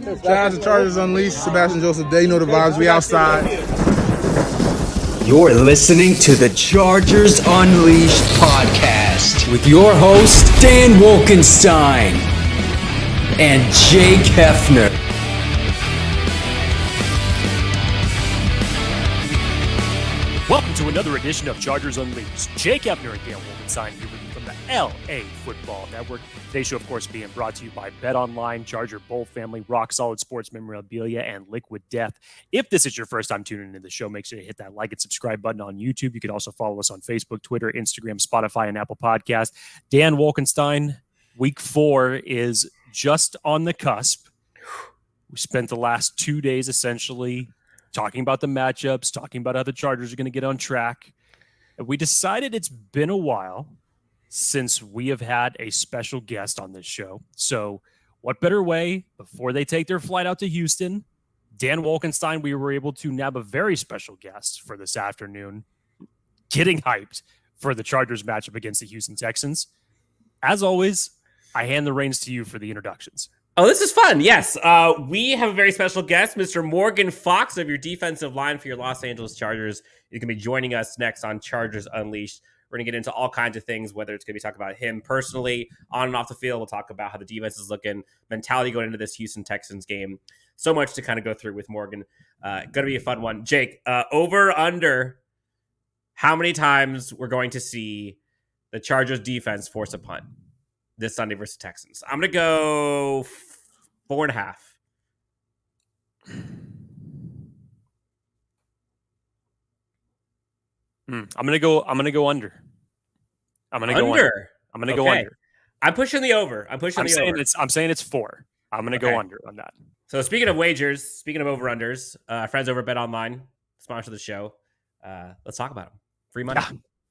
Shout out to Chargers Unleashed, Sebastian Joseph Day. You know the vibes. We outside. You're listening to the Chargers Unleashed podcast with your host, Dan Wolkenstein and Jake Hefner. Welcome to another edition of Chargers Unleashed. Jake Hefner and Dan Wolkenstein here with you from the LAFB Network. Today's show, of course, being brought to you by BetOnline, Charger Bowl Family, Rock Solid Sports Memorabilia, and Liquid Death. If this is your first time tuning into the show, make sure you hit that like and subscribe button on YouTube. You can also follow us on Facebook, Twitter, Instagram, Spotify, and Apple Podcasts. Dan Wolkenstein, week 4 is just on the cusp. We spent the last 2 days essentially talking about the matchups, talking about how the Chargers are going to get on track. And we decided it's been a while since we have had a special guest on this show. So what better way, before they take their flight out to Houston, Dan Wolkenstein, we were able to nab a very special guest for this afternoon, getting hyped for the Chargers matchup against the Houston Texans. As always, I hand the reins to you for the introductions. Oh, this is fun. Yes. We have a very special guest, Mr. Morgan Fox of your defensive line for your Los Angeles Chargers. He's going to be joining us next on Chargers Unleashed. We're going to get into all kinds of things, whether it's going to be talking about him personally, on and off the field. We'll talk about how the defense is looking, mentality going into this Houston Texans game. So much to kind of go through with Morgan. Going to be a fun one. Jake, over, under, how many times we're going to see the Chargers defense force a punt this Sunday versus Texans? I'm going to go 4.5. I'm gonna go under. I'm gonna go under. I'm pushing the over. I'm saying it's 4. I'm gonna go under on that. So speaking of wagers, speaking of over-unders, friends over at BetOnline sponsor the show. Let's talk about them. Free money.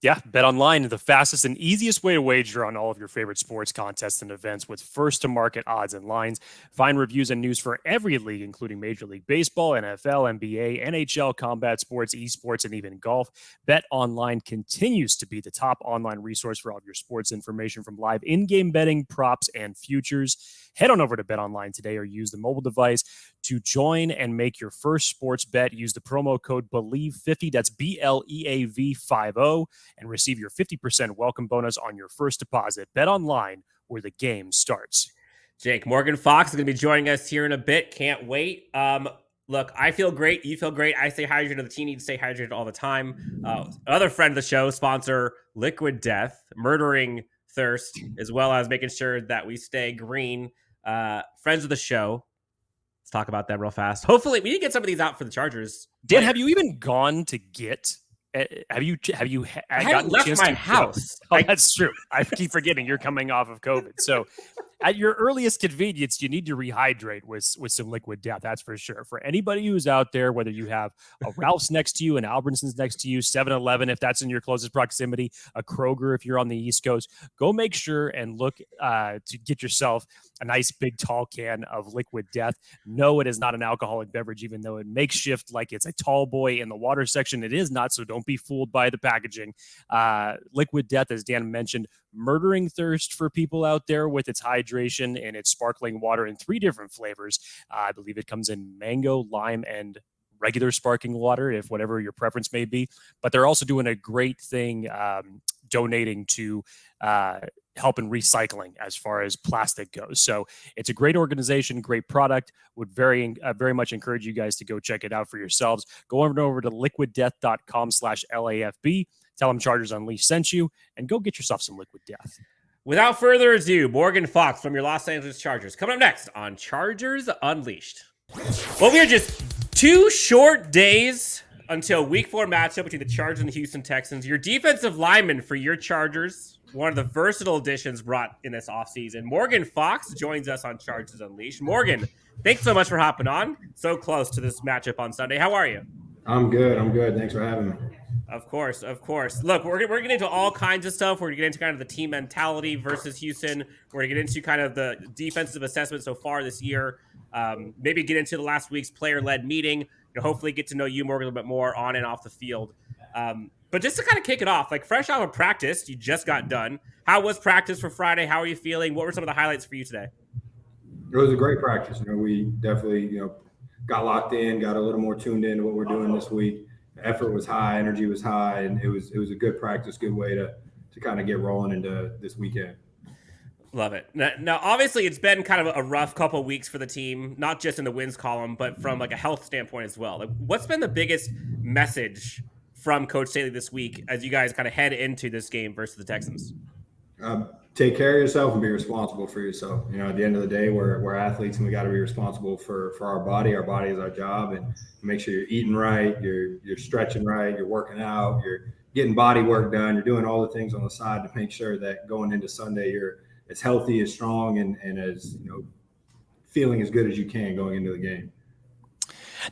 Yeah, BetOnline, the fastest and easiest way to wager on all of your favorite sports contests and events with first-to-market odds and lines. Find reviews and news for every league, including Major League Baseball, NFL, NBA, NHL, combat sports, esports, and even golf. BetOnline continues to be the top online resource for all of your sports information, from live in-game betting, props, and futures. Head on over to BetOnline today or use the mobile device to join and make your first sports bet. Use the promo code BELIEVE50, that's BLEAV50, and receive your 50% welcome bonus on your first deposit. BetOnline, where the game starts. Jake, Morgan Fox is going to be joining us here in a bit. Can't wait. Look, I feel great. You feel great. I stay hydrated. The team needs to stay hydrated all the time. Other friend of the show, sponsor Liquid Death, murdering thirst, as well as making sure that we stay green. Friends of the show. Let's talk about them real fast. Hopefully, we can get some of these out for the Chargers. Dan, have you even gone to get? Have you? I haven't left my house. Oh, that's true. I keep forgetting you're coming off of COVID. So, at your earliest convenience, you need to rehydrate with some Liquid Death. That's for sure. For anybody who's out there, whether you have a Ralph's next to you, an Albertsons next to you, 7-Eleven if that's in your closest proximity, a Kroger if you're on the East Coast, go make sure and look to get yourself a nice big tall can of Liquid Death. No, it is not an alcoholic beverage, even though it makes shift like it's a tall boy in the water section. It is not, so don't be fooled by the packaging. Liquid Death, as Dan mentioned, murdering thirst for people out there with its hydration and its sparkling water in 3 different flavors. I believe it comes in mango, lime, and regular sparkling water, if whatever your preference may be. But they're also doing a great thing donating to help in recycling as far as plastic goes. So it's a great organization, great product. Would very much encourage you guys to go check it out for yourselves. Go over to liquiddeath.com/LAFB. Tell them Chargers Unleashed sent you, and go get yourself some Liquid Death. Without further ado, Morgan Fox from your Los Angeles Chargers coming up next on Chargers Unleashed. Well, we are just 2 short days until Week 4 matchup between the Chargers and the Houston Texans. Your defensive lineman for your Chargers, one of the versatile additions brought in this offseason, Morgan Fox, joins us on Chargers Unleashed. Morgan, thanks so much for hopping on. So close to this matchup on Sunday. How are you? I'm good. Thanks for having me. Of course. Look, we're going to get into all kinds of stuff. We're going to get into kind of the team mentality versus Houston. We're going to get into kind of the defensive assessment so far this year. Maybe get into the last week's player-led meeting. Hopefully get to know you, Morgan, a little bit more on and off the field. But just to kind of kick it off, like fresh out of practice, you just got done. How was practice for Friday? How are you feeling? What were some of the highlights for you today? It was a great practice. We definitely, got locked in, got a little more tuned into what we're doing this week. The effort was high, energy was high, and it was a good practice, good way to kind of get rolling into this weekend. Love it. Now, obviously, it's been kind of a rough couple of weeks for the team, not just in the wins column, but from like a health standpoint as well. Like, what's been the biggest message from Coach Staley this week as you guys kind of head into this game versus the Texans? Take care of yourself and be responsible for yourself. At the end of the day, we're athletes and we got to be responsible for our body. Our body is our job, and make sure you're eating right, you're stretching right, you're working out, you're getting body work done, you're doing all the things on the side to make sure that going into Sunday you're as healthy, as strong, and as feeling as good as you can going into the game.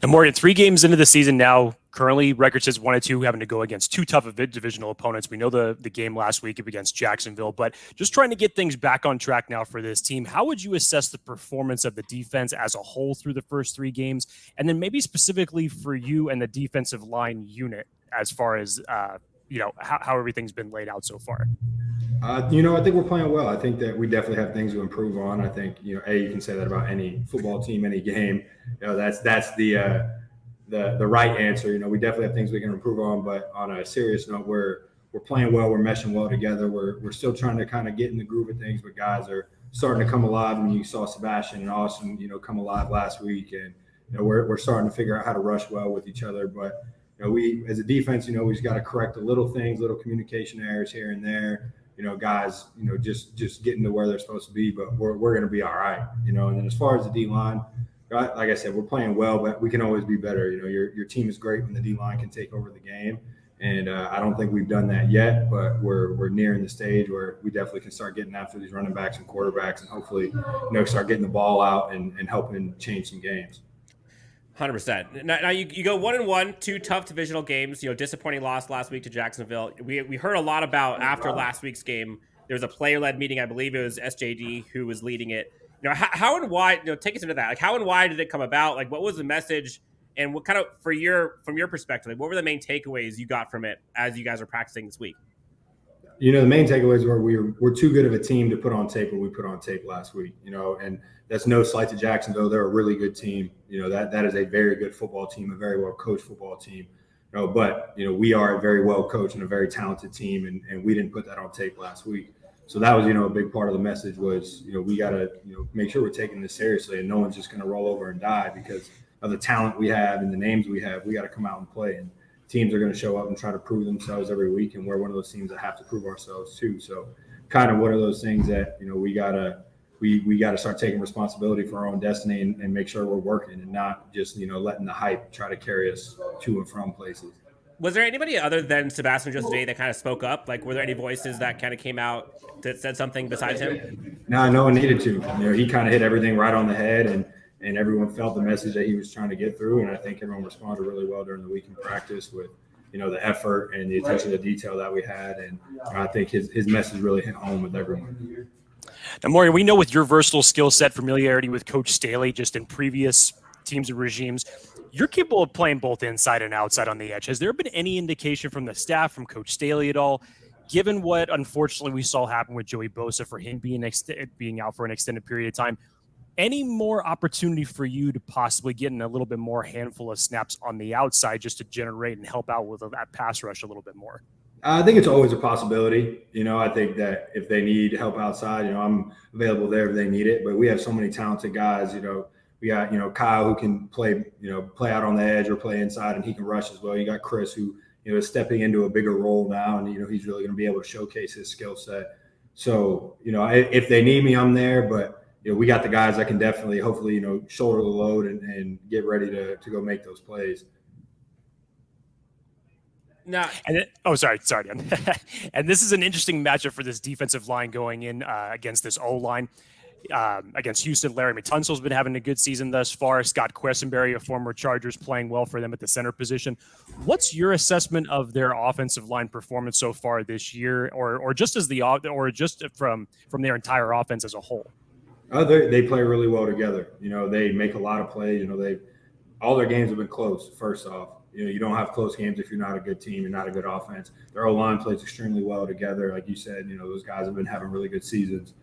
Now, Morgan, 3 games into the season now, currently record says 1-2, having to go against 2 tough divisional opponents. We know the game last week against Jacksonville, but just trying to get things back on track now for this team. How would you assess the performance of the defense as a whole through the first 3 games? And then maybe specifically for you and the defensive line unit as far as, how everything's been laid out so far? I think we're playing well. I think that we definitely have things to improve on. I think, you can say that about any football team, any game. That's the right answer. We definitely have things we can improve on. But on a serious note, we're playing well. We're meshing well together. We're still trying to kind of get in the groove of things. But guys are starting to come alive. And you saw Sebastian and Austin, come alive last week. And we're starting to figure out how to rush well with each other. But we as a defense, we've got to correct the little things, little communication errors here and there. Guys, just getting to where they're supposed to be, but we're going to be all right, and then as far as the D-line, like I said, we're playing well, but we can always be better. Your team is great when the D-line can take over the game, and I don't think we've done that yet, but we're nearing the stage where we definitely can start getting after these running backs and quarterbacks and hopefully, start getting the ball out and helping change some games. 100%. Now you go 1-1, 2 tough divisional games. Disappointing loss last week to Jacksonville. We heard a lot about after last week's game. There was a player-led meeting. I believe it was SJD who was leading it. How and why? Take us into that. Like, how and why did it come about? Like, what was the message? And what kind of from your perspective, like, what were the main takeaways you got from it as you guys are practicing this week? The main takeaways were we're too good of a team to put on tape what we put on tape last week, and that's no slight to Jacksonville. They're a really good team. That is a very good football team, a very well coached football team. But we are a very well coached and a very talented team, and we didn't put that on tape last week. So that was, a big part of the message was, we got to, make sure we're taking this seriously, and no one's just going to roll over and die because of the talent we have and the names we have. We got to come out and play, and teams are going to show up and try to prove themselves every week, and we're one of those teams that have to prove ourselves too. So kind of one of those things that, we got to start taking responsibility for our own destiny and make sure we're working and not just, letting the hype try to carry us to and from places. Was there anybody other than Sebastian just today that kind of spoke up? Like, were there any voices that kind of came out that said something besides him? No one needed to. He kind of hit everything right on the head, and everyone felt the message that he was trying to get through. And I think everyone responded really well during the week in practice with, the effort and the attention to detail that we had. And I think his message really hit home with everyone. Now, Morgan, we know with your versatile skill set, familiarity with Coach Staley, just in previous teams and regimes, you're capable of playing both inside and outside on the edge. Has there been any indication from the staff, from Coach Staley at all, given what unfortunately we saw happen with Joey Bosa for him being out for an extended period of time, any more opportunity for you to possibly get in a little bit more handful of snaps on the outside just to generate and help out with that pass rush a little bit more? I think it's always a possibility. I think that if they need help outside, I'm available there if they need it. But we have so many talented guys. We got, Kyle who can play out on the edge or play inside, and he can rush as well. You got Chris who, is stepping into a bigger role now, and, he's really going to be able to showcase his skill set. So, if they need me, I'm there. But, we got the guys that can definitely, hopefully, shoulder the load and get ready to go make those plays. No. Sorry. And this is an interesting matchup for this defensive line going in against this O-line. Against Houston, Larry Matunzel's been having a good season thus far. Scott Quessenberry, a former Chargers, playing well for them at the center position. What's your assessment of their offensive line performance so far this year, or just from their entire offense as a whole? They play really well together. They make a lot of plays. All their games have been close. First off, you don't have close games if you're not a good team, you're not a good offense. Their O-line plays extremely well together. Like you said, those guys have been having really good seasons.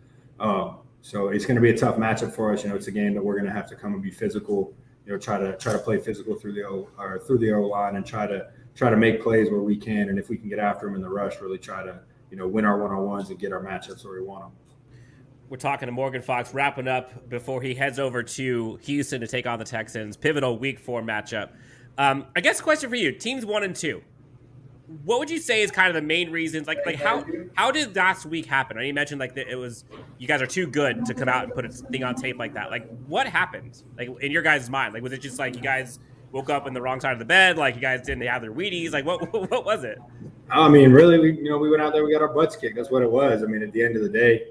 So it's going to be a tough matchup for us. It's a game that we're going to have to come and be physical. Try to play physical through the O line and try to make plays where we can. And if we can get after them in the rush, really try to win our one-on-ones and get our matchups where we want them. We're talking to Morgan Fox, wrapping up before he heads over to Houston to take on the Texans. Pivotal Week 4 matchup. I guess question for you: teams 1 and 2. What would you say is kind of the main reasons? Like how did last week happen? You mentioned that it was you guys are too good to come out and put a thing on tape like that. Like what happened? Like in your guys' mind? Like was it just like you guys woke up in the wrong side of the bed? Like you guys didn't have their Wheaties? Like what was it? I mean, really, we went out there, we got our butts kicked. That's what it was. I mean, at the end of the day,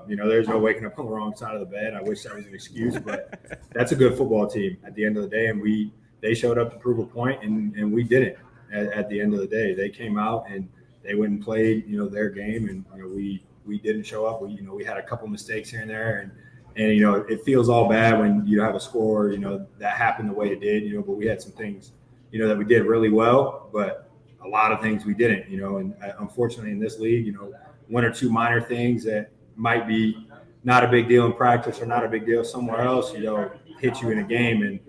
there's no waking up on the wrong side of the bed. I wish that was an excuse, but that's a good football team at the end of the day. And they showed up to prove a point, and we didn't. At the end of the day, they came out and they went and played, their game, and we didn't show up. We had a couple mistakes here and there, and it feels all bad when you have a score, that happened the way it did, but we had some things, that we did really well, but a lot of things we didn't, and unfortunately in this league, one or two minor things that might be not a big deal in practice or not a big deal somewhere else, hit you in a game, and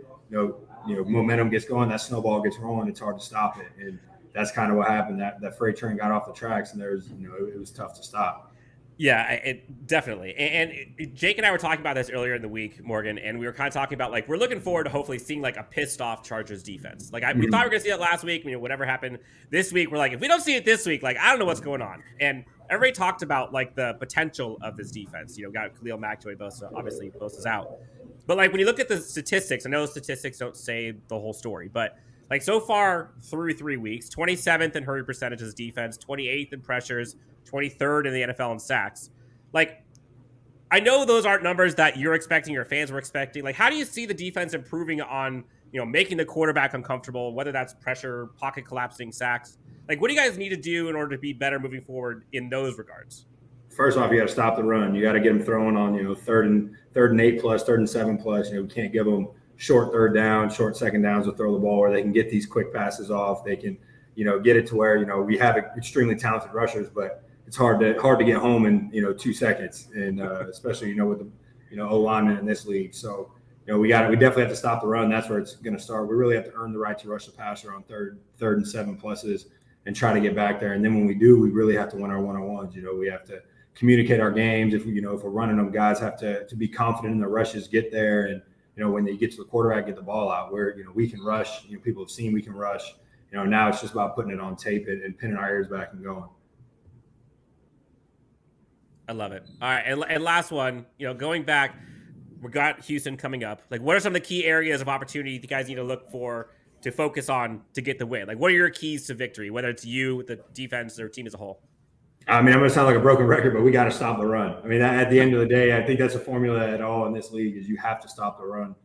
momentum gets going, that snowball gets rolling, it's hard to stop it. And that's kind of what happened. That freight train got off the tracks, and it was tough to stop. Yeah, it definitely. And Jake and I were talking about this earlier in the week, Morgan, and we were kind of talking about we're looking forward to hopefully seeing a pissed off Chargers defense. We thought we were going to see that last week, whatever happened this week. We're like, if we don't see it this week, I don't know what's going on. And everybody talked about the potential of this defense. Got Khalil Mack, Joey Bosa, obviously Bosa's out. But when you look at the statistics, I know the statistics don't say the whole story, but so far through 3 weeks, 27th in hurry percentages defense, 28th in pressures, 23rd in the NFL in sacks. I know those aren't numbers that you're expecting, your fans were expecting. How do you see the defense improving on, making the quarterback uncomfortable, whether that's pressure, pocket collapsing, sacks? What do you guys need to do in order to be better moving forward in those regards? First off, you got to stop the run. You got to get them throwing on, third and 8 plus, third and 7 plus. We can't give them short third down, short second downs to throw the ball where they can get these quick passes off. They can, get it to where, we have extremely talented rushers, but it's hard to get home in, 2 seconds. And especially, with the, O-linemen in this league. So, we definitely have to stop the run. That's where it's going to start. We really have to earn the right to rush the passer on third and 7 pluses and try to get back there. And then when we do, we really have to win our one-on-ones. We have to communicate our games. If we're running them, guys have to be confident in the rushes, get there, and when they get to the quarterback, get the ball out. Where we can rush. People have seen we can rush. Now it's just about putting it on tape and pinning our ears back and going. I love it. All right, and last one. Going back, we got Houston coming up. What are some of the key areas of opportunity you guys need to look for to focus on to get the win? What are your keys to victory? Whether it's you, the defense, or team as a whole. I mean, I'm going to sound like a broken record, but we got to stop the run. I mean, at the end of the day, I think that's a formula at all in this league is you have to stop the run.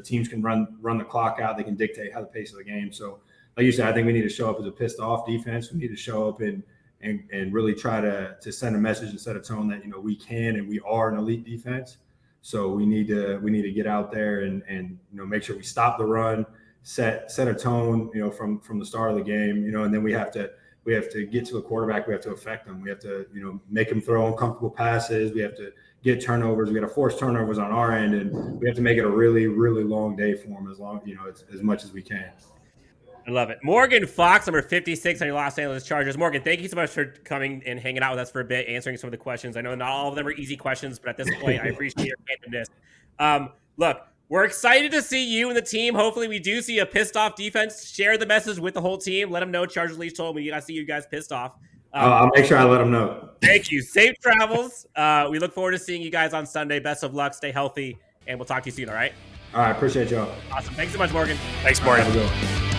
Teams can run the clock out. They can dictate how the pace of the game. So, like you said, I think we need to show up as a pissed off defense. We need to show up and really try to send a message and set a tone that, we can and we are an elite defense. So we need to get out there and make sure we stop the run, set a tone, from the start of the game, and then we have to get to the quarterback. We have to affect them. We have to, make them throw uncomfortable passes. We have to get turnovers. We got to force turnovers on our end, and we have to make it a really, really long day for them as much as we can. I love it. Morgan Fox, number 56 on your Los Angeles Chargers. Morgan, thank you so much for coming and hanging out with us for a bit, answering some of the questions. I know not all of them are easy questions, but at this point, I appreciate your candidness. Look, we're excited to see you and the team. Hopefully we do see a pissed off defense. Share the message with the whole team. Let them know Chargers Leash told me I see you guys pissed off. I'll make sure I let them know. Thank you. Safe travels. We look forward to seeing you guys on Sunday. Best of luck. Stay healthy, and we'll talk to you soon, all right? All right. Appreciate y'all. Awesome. Thanks so much, Morgan. Thanks, Morgan. Have a good one.